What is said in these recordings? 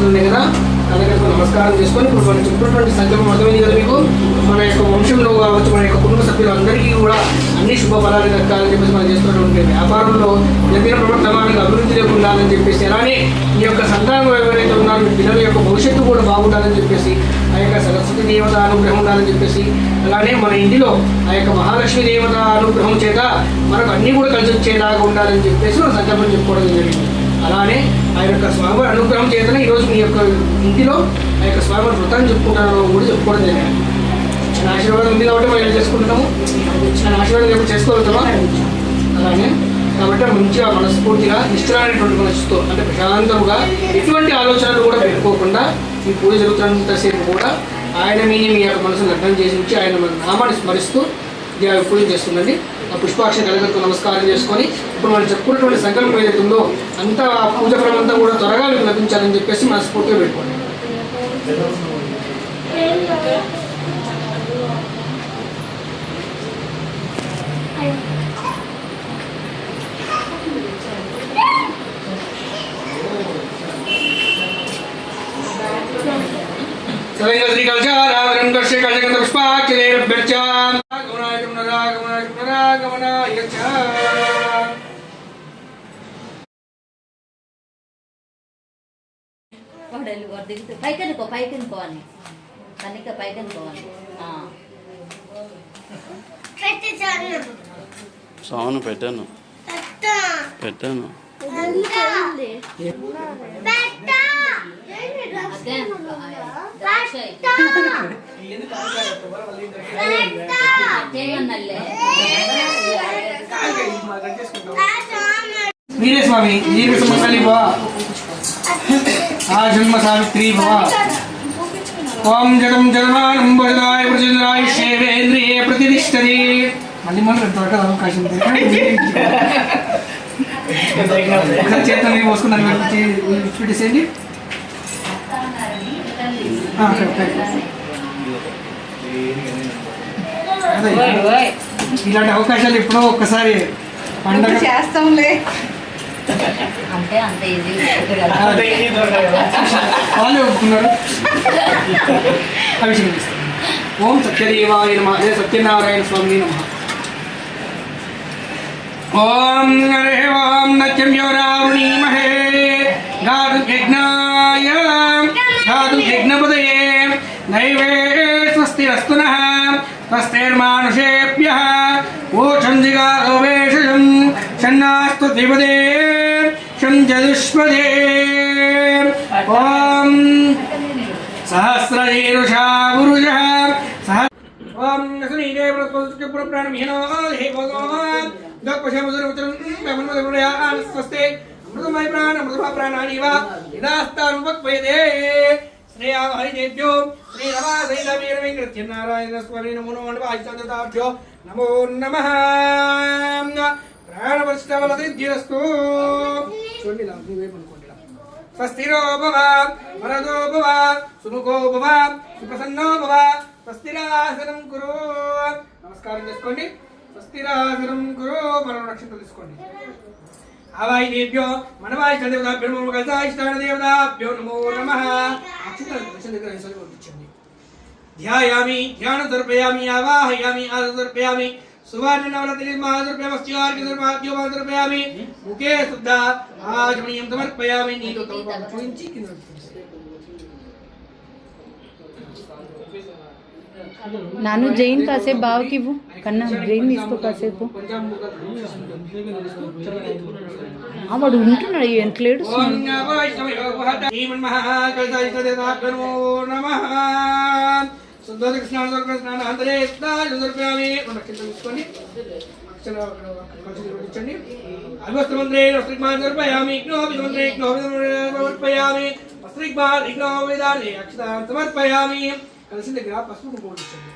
ఉన్నాయి కదా, అందరికీ నమస్కారం చేసుకొని ఇప్పుడు మనం చెప్పినటువంటి సంకల్పం అర్థమైంది కదా మీకు. మన యొక్క వంశంలో కావచ్చు, మన యొక్క కుటుంబ సభ్యులందరికీ కూడా అన్ని శుభ ఫలాలు దక్కాలని చెప్పేసి మనం చేస్తున్నటువంటి వ్యాపారంలో జరిగిన ప్రవర్తనానికి అభివృద్ధిలోకి ఉండాలని చెప్పేసి, అలానే ఈ యొక్క సంతానం ఎవరైతే ఉన్నారో పిల్లల యొక్క భవిష్యత్తు కూడా బాగుండాలని చెప్పేసి, ఆ యొక్క సరస్వతి దేవత అనుగ్రహం ఉండాలని చెప్పేసి, అలానే మన ఇంటిలో ఆ యొక్క మహాలక్ష్మి దేవత అనుగ్రహం చేత మనకు అన్నీ కూడా కలిసి వచ్చేలాగా ఉండాలని చెప్పేసి మనం సంకల్పం చెప్పుకోవడం జరిగింది. అలానే ఆ యొక్క స్వామివారి అనుగ్రహం చేతనే ఈరోజు మీ యొక్క ఇంటిలో ఆ యొక్క స్వామివారి వృత్తాన్ని చెప్పుకుంటాను కూడా చెప్పుకోవడం జరిగింది. చిన్న ఆశీర్వాదం ఉంది కాబట్టి మనం ఏం చేసుకుంటున్నాము, చిన్న ఆశీర్వాదం ఎప్పుడు చేసుకోగలుగుతామా? అలానే కాబట్టి మంచిగా మనస్ఫూర్తిగా నిష్ఠులైనటువంటి మనసుతో, అంటే ప్రశాంతంగా ఎటువంటి ఆలోచనలు కూడా పెట్టుకోకుండా ఈ పూజ జరుగుతున్నంతసేపు కూడా ఆయన మీ యొక్క మనసును లగ్నం చేసి ఉంచి ఆయన నామాన్ని స్మరిస్తూ పూజ చేస్తుందండి. ఆ పుష్పాక్ష కలగలతో నమస్కారం చేసుకొని ఇప్పుడు మనం చెప్పుకున్నటువంటి సంకల్పం ఏదైతే ఉందో అంతా ఆ పూజ క్రమంతా కూడా త్వరగా మీకు లభించాలని చెప్పేసి మనస్ఫూర్తిగా పెట్టుకోండి. పైకనుకోవాలి కనిక పైకనుకోవాలి సాను పెట్టాను పెట్టాను మీరే స్వామి దీర్ఘ సుమంగళి భవ ఆజన్మ సావిత్రి భవ. ఓం జగం జగమానం వరదాయ ప్రచంద్రాయ శేవేంద్రియే ప్రతిష్టతి. మళ్ళీ త్వరగా అవకాశం ఉంది. చేతులు మీరు పోసుకున్నాను పెట్టేసేయండి. ఇలాంటి అవకాశాలు ఎప్పుడో ఒక్కసారి పండుగ చేస్తాంలే అంటే అంత ఈజీ వాళ్ళు ఒప్పుకున్నారు. అభిషేకం చేస్తారు. ఓం సత్యదేవాయ నమః. సత్యనారాయణ స్వామి నమః. ఓం హరే ఓం నత్యం యోరావృణీమహే గాదు యజ్ఞాయ గాదు యజ్ఞపదయే నైవే స్వస్తిరస్తు నః స్వస్తిర్మానుషేభ్యః ఓషం జిగాదో వేషం షన్నాస్తు ద్విపదే షం చతుష్పదే. ఓం సహస్రశీర్షా పురుషః సహ ఓం నసనీదే ప్రాణమిహనో హే భగవాన్ దక్షమసురవచనం బ్రహ్మణమదపురయాన్ స్వస్తే అమృతమయ ప్రాణ అమృతమయ ప్రాణానివ యదాస్తాను వక్వయతే. శ్రేయాహరిదేభ్యో శ్రీరమాసైదవీరవేంకృత్యనారాయణ స్వామి నమో నమః. ఆయుష్తాభ్యో నమో నమః. ప్రాణవర్షవలదిద్యస్తు. చూడండి ఇలా వైపు అనుకోండి. స్వస్తిరో భవ వరదో భవ సుముఖో భవ సుప్రసన్నో భవ. స్వస్తిరాసనం కురు. నమస్కారం చేసుకోండి. స్వస్తిరాసనం కురు. మనం రక్షణ తీసుకోండి. ఆవాయిదేభ్యో మనవాయి దేవతాభ్యో నమో గజాయిష్టాన దేవతాభ్యో నమో నమః. పంపించండి. ధ్యాయామి ధ్యాన దర్పయామి ఆవాహయామి ఆదర్పయామి సువర్ణనవరతిర్మాదర్పయామి ముఖే శుద్ధ ఆజమనీయం సమర్పయామి. నీతో చూపించి కింద నాను జైన్ కాసేపు బావకి ఇవ్వు కన్నా జైన్ తీసుకో కాసేపు. వాడు ఉంటున్నాడు ఎంతలేడు. కలిసి దగ్గర పసుపు పోయించండి.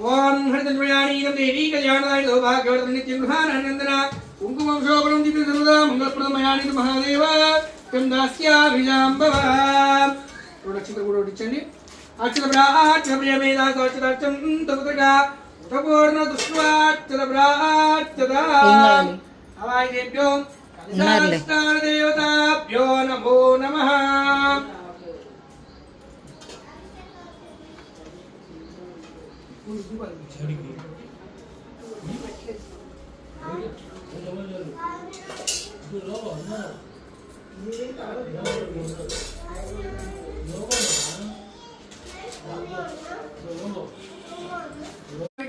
ఓం హరితంజయానీయం దేవీ కళ్యాణాయ సౌభాగ్యవర్ధన నిత్యగృహానందన కుంకుమం శోభనం దివ్య సర్వదా మంగళప్రదమయాని మహాదేవ తం దాస్యాభిజాంబవ. ప్రొడక్షన్ కూడా వడ్డించండి. అక్షర బ్రాహ్మణ ప్రియమేదా సోచరార్చం తపుత్రగా ఉతపూర్ణ దుష్వార్చల బ్రాహ్మణ అవాయిదేభ్యో ఉన్నారులే. దేవతాభ్యో నమో నమః.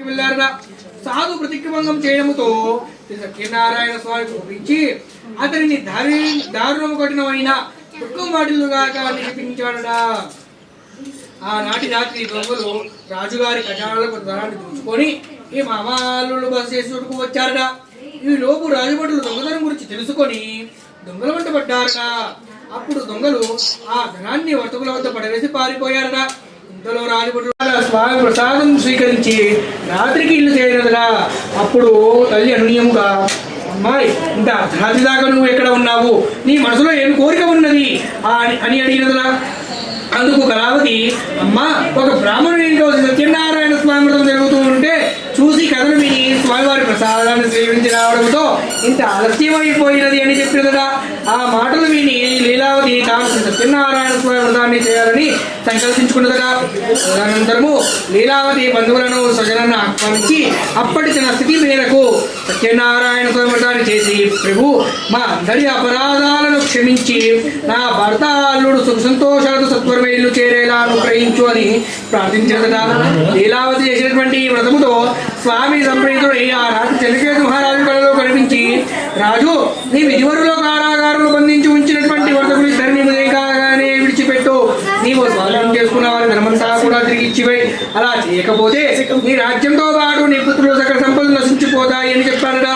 వెళ్ళారట. సాధు ప్రతిక్రమంగం చేయడముతో సత్యనారాయణ స్వామి చూపించి అతనిని దారుణము కఠినమైన దుఃఖం వాటిల్లుగా నిరూపించాడట. ఆనాటి రాత్రి దొంగలు రాజుగారి ఖజానాలకు ధనాన్ని దోచుకొని ఈ మామాలు బస చేసుకు వచ్చారట. ఈ లోపు రాజభటులు దొంగతనం గురించి తెలుసుకొని దొంగల వెంట పడ్డారట. అప్పుడు దొంగలు ఆ ధనాన్ని వర్తకుల వద్ద పడవేసి పారిపోయారట. ఇంతలో రాజభటులు స్వామి ప్రసాదం స్వీకరించి రాత్రికి ఇల్లు చేయనదరా. అప్పుడు తల్లి అనునీయముగా, అమ్మాయి ఇంత అర్ధరాత్రి దాకా నువ్వు ఎక్కడ ఉన్నావు, నీ మనసులో ఏమి కోరిక ఉన్నది అని అడిగినదరా. అందుకు కళావతి, అమ్మ ఒక బ్రాహ్మణుడి ఇంట్లో సత్యనారాయణ స్వామి వ్రతం జరుగుతూ ఉంటే చూసి కథను విని స్వామివారి ప్రసాదాన్ని సేవించి రావడంతో ఇంత ఆలస్యమైపోయినది అని చెప్పినదా. ఆ మాటలు విని లీలావతి తాను సత్యనారాయణ స్వామి వ్రతాన్ని చేయాలని సంకల్పించుకున్నదట. తదనంతరము లీలావతి బంధువులను స్వజనాన్ని ఆహ్వానించి అప్పటి తన స్థితి మేరకు సత్యనారాయణ స్వామి వ్రతాన్ని చేసి, ప్రభు మా అందరి అపరాధాలను క్షమించి నా భర్త అల్లుడు సుఖ సంతోషాలతో సత్వరమే ఇల్లు చేరేలా అనుగ్రహించు అని ప్రార్థించినదట. లీలావతి చేసినటువంటి వ్రతముతో స్వామి సంప్రీతుడై ఆ రాత్రి చెలికేతు మహారాజు కళలో కనిపించి, రాజు నీ విధివరులో కారాగారులు బంధించి ఉంచినటువంటి వర్తకులు ఇద్దరిని ఉదయకాగానే విడిచిపెట్టు. నీవు స్వాధీనం చేసుకున్న వారి ధర్మంతా కూడా తిరిగి ఇచ్చిపోయి, అలా చేయకపోతే నీ రాజ్యంతో పాటు నీ పుత్రులు సకల సంపదలు నశించిపోతాయి అని చెప్పారట.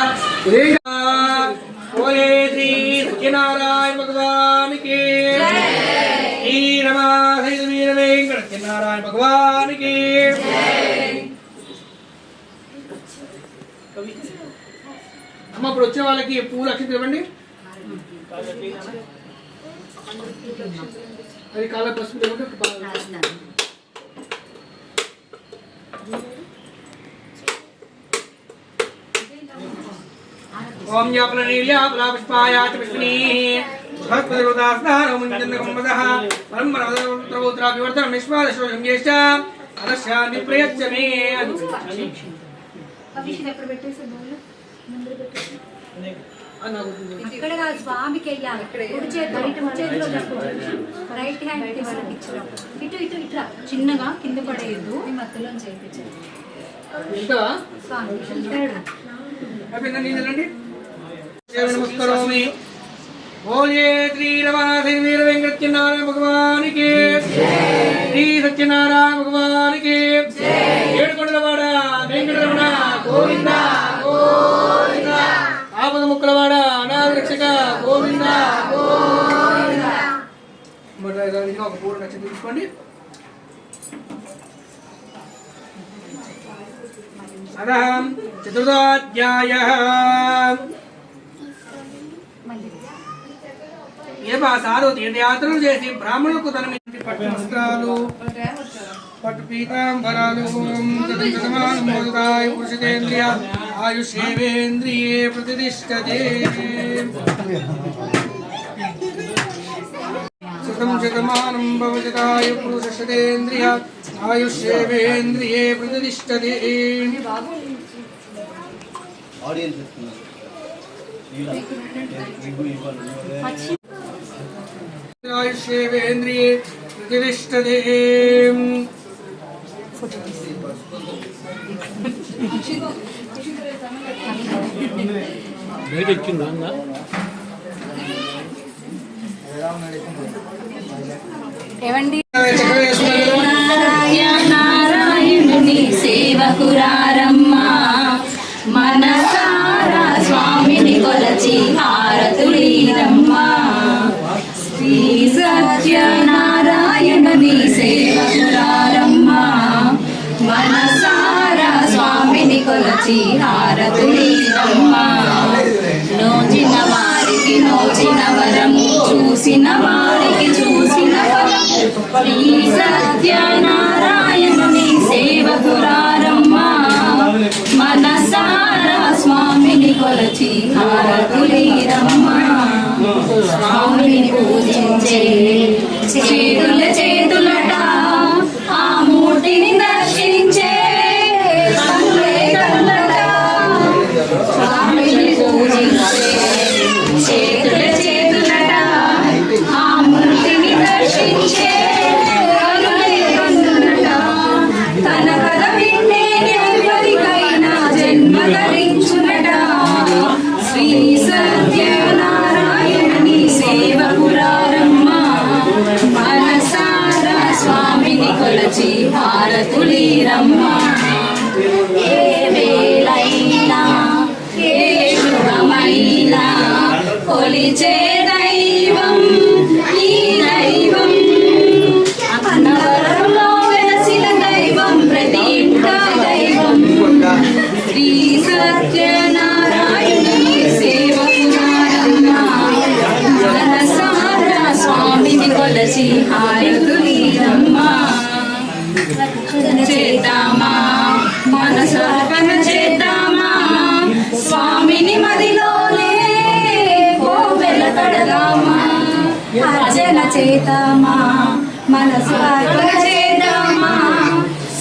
ఓలే శ్రీ సత్యనారాయణ భగవానికి, శ్రీ రమా వీర వెంకట సత్యనారాయణ భగవానికి. అమ్మ ఇప్పుడు వచ్చే వాళ్ళకి పూలు అక్షింతలు ఇవ్వండి. అది కాళ్ళ పసుపు ఓం యాపలనీర్యాపలాపుష్పాయాచ పుష్పిణీః భక్తదేవతాస్నానం ముంజన్నకంబదః పరమరవద్రవోత్రాభివర్ధనం నిష్పాదశోషం యేష్ట అదశ్యాన్ని ప్రయచ్చమే. అక్కడ కాదు, స్వామికి వెయ్యాలి. కుడి చేతిలో రైట్ హ్యాండ్ ఇటు ఇటు ఇట్లా చిన్నగా కింద పడేయద్దు. మధ్యలో చేయించాలి. నమస్కారం. ఓలే శ్రీ రమాధి వీర వెంకట సత్యనారాయణ భగవానికి, శ్రీ సత్యనారాయణ భగవానికి. ఏడుకొండలవాడ వెంకటరమణ గోవింద గోవింద. ఆపద ముక్కలవాడ అనాథ రక్షక గోవింద గోవింద. ఒక పూర్ణ నచ్చ తీసుకోండి. అదహం చతుర్థాధ్యాయః. సాధు తీర్థయాత్రలు చేసి బ్రాహ్మణులకు తన పట్టు వస్త్రాలు పట్టు పీతాంబరాలు పురుషేంద్రియ ఆయుషేవేంద్రియే ప్రతిష్టతే. శతం శతమానం భవజతాయ పురుషేంద్రియ ఆయుషేవేంద్రియే ప్రతిష్టతే. ఆయుషేవేంద్రియే ప్రతిష్టతే. ఏవండి, నారాయణుని సేవకురారమ్మా, మనసారా స్వామిని కొలచి హారతులీరమ్మా. శ్రీ సత్యనారాయణుని సేవకురారమ్మా, మనసారా స్వామిని కొలచి హారతులీరమ్మా. నోచిన వారికి నోచిన వరము, చూసిన వారికి చూసిన వరము. శ్రీ సత్యనారాయణుని సేవకురారమ్మా, మనసారా స్వామిని కొలచి హారతులీరమ్మా. హారతులీరమ్మా ఏ వేళైనా ఏ శుభమైనా కొలిచే దైవం ఈ దైవం అన్నవరంలో వెలసిన దైవం ప్రతి ఇంట దైవం శ్రీ సత్యనారాయణుని సేవకురారమ్మా మనసారా స్వామిని కొలచి హారతులీరమ్మా చేద్దామా మనసర్పణ చేద్దామా స్వామిని మదిలోనే కోవెల కడదామా అర్చన చేద్దామా మనసర్పణ చేద్దామా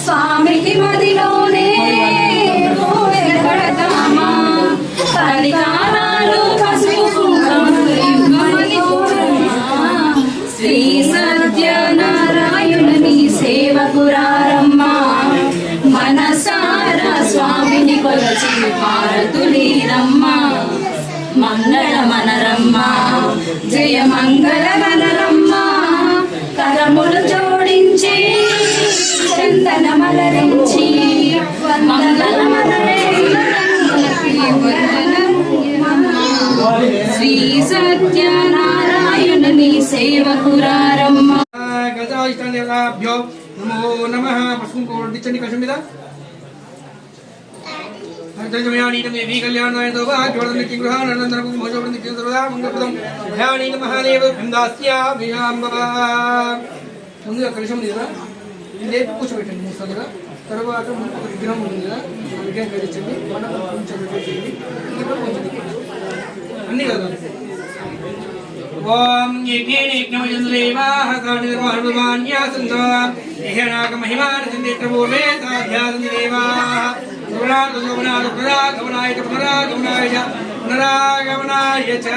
స్వామికి మదిలోనే కోవెల కడదామా పరికారాలు పసుపు కుంకుమలు ఇవ్వమని కోరుమా శ్రీ సత్యనారాయణుని సేవకురారమ్మా మనసారా స్వామిని కొలచి హారతులీరమ్మా మంగళమనరమ్మా జయ మంగళమనరమ్మా కరములు జోడించి చందనమలరించి శ్రీ సత్యనారాయణుని సేవకురారమ్మా గజాయిష్టాభ్యో నమో నమః. పసుపు కొట్టించండి కషం మీద. కళ్యాణాయ ముందుగా కలుషం ఉంది కదా, లేపు కూర్చోబెట్టండి మూసాలుగా. తర్వాత ముందు ఒక విగ్రహం ఉంది కదా, ఆ విగ్రహం కట్టించండి. మనం కొంచెం పెట్టేయండి, ఇంకా కొంచెం అన్నీ కదా. ఓం యజ్ఞేనేజ్ఞమయందేవాః కాణిర్వాణ్యాసంతో యహనాక మహిమాన సందేత్ర పూర్వే సాధ్యాసంతి దేవాః పునరాగమనాయ చ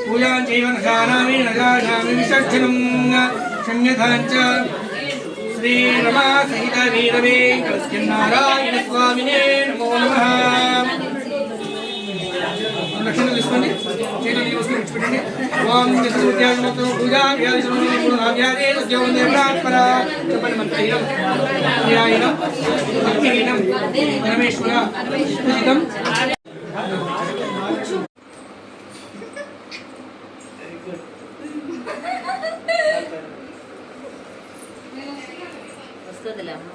పూజాం చైవ నగానామి విసర్జనం క్షమ్యతాం చ శ్రీ రమా సహిత వీరవేంకటనారాయణ స్వామినే నమో నమః. లక్షణాలు తీసుకోండి, చేతులు తీసుకొని విడిచిపెట్టండి. ఓం జసూర్యాజమతో పూజా చెప్పండి. మంత్రహీనం భక్తిహీనం పరమేశ్వర పూజితం. వస్తుందిలే అమ్మ.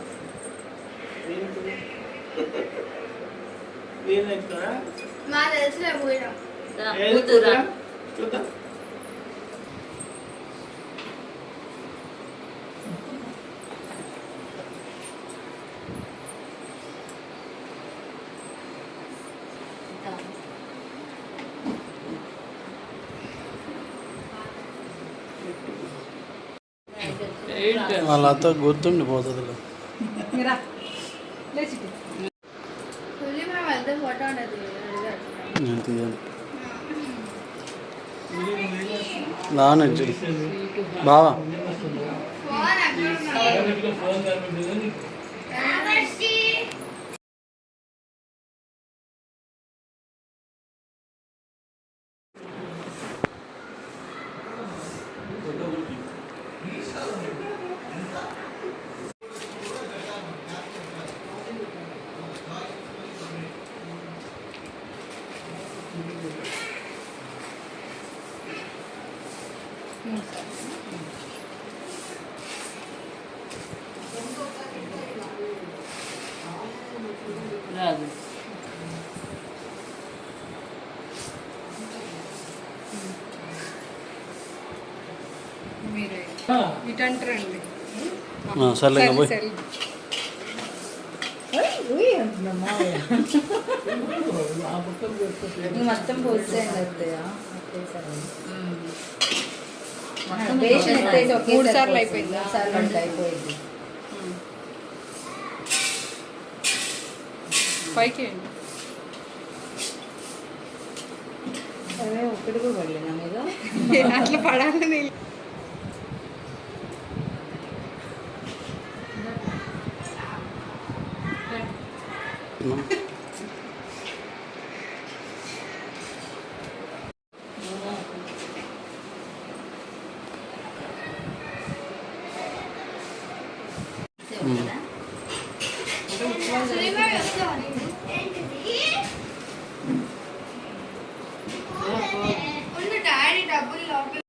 మా తెలిసిన పోయినా రా, కూతురా. చూద్దాం. వాళ్ళతో గుర్తుండిపోతుంది. పులి మనం వెళ్తే ఫోటో ఉండదు. నేను తీయను. లానెట్ బావా ఫోన్ అక్కడ రాదు. సర్లే పోయి. మొత్తం పోసేయండి అత్తయ్య. మూడు సార్లు అయిపోయింది. అయిపోయింది. పైకి ఒక్కటి కూడా పడలేనా మీద అట్లా పడాలని No.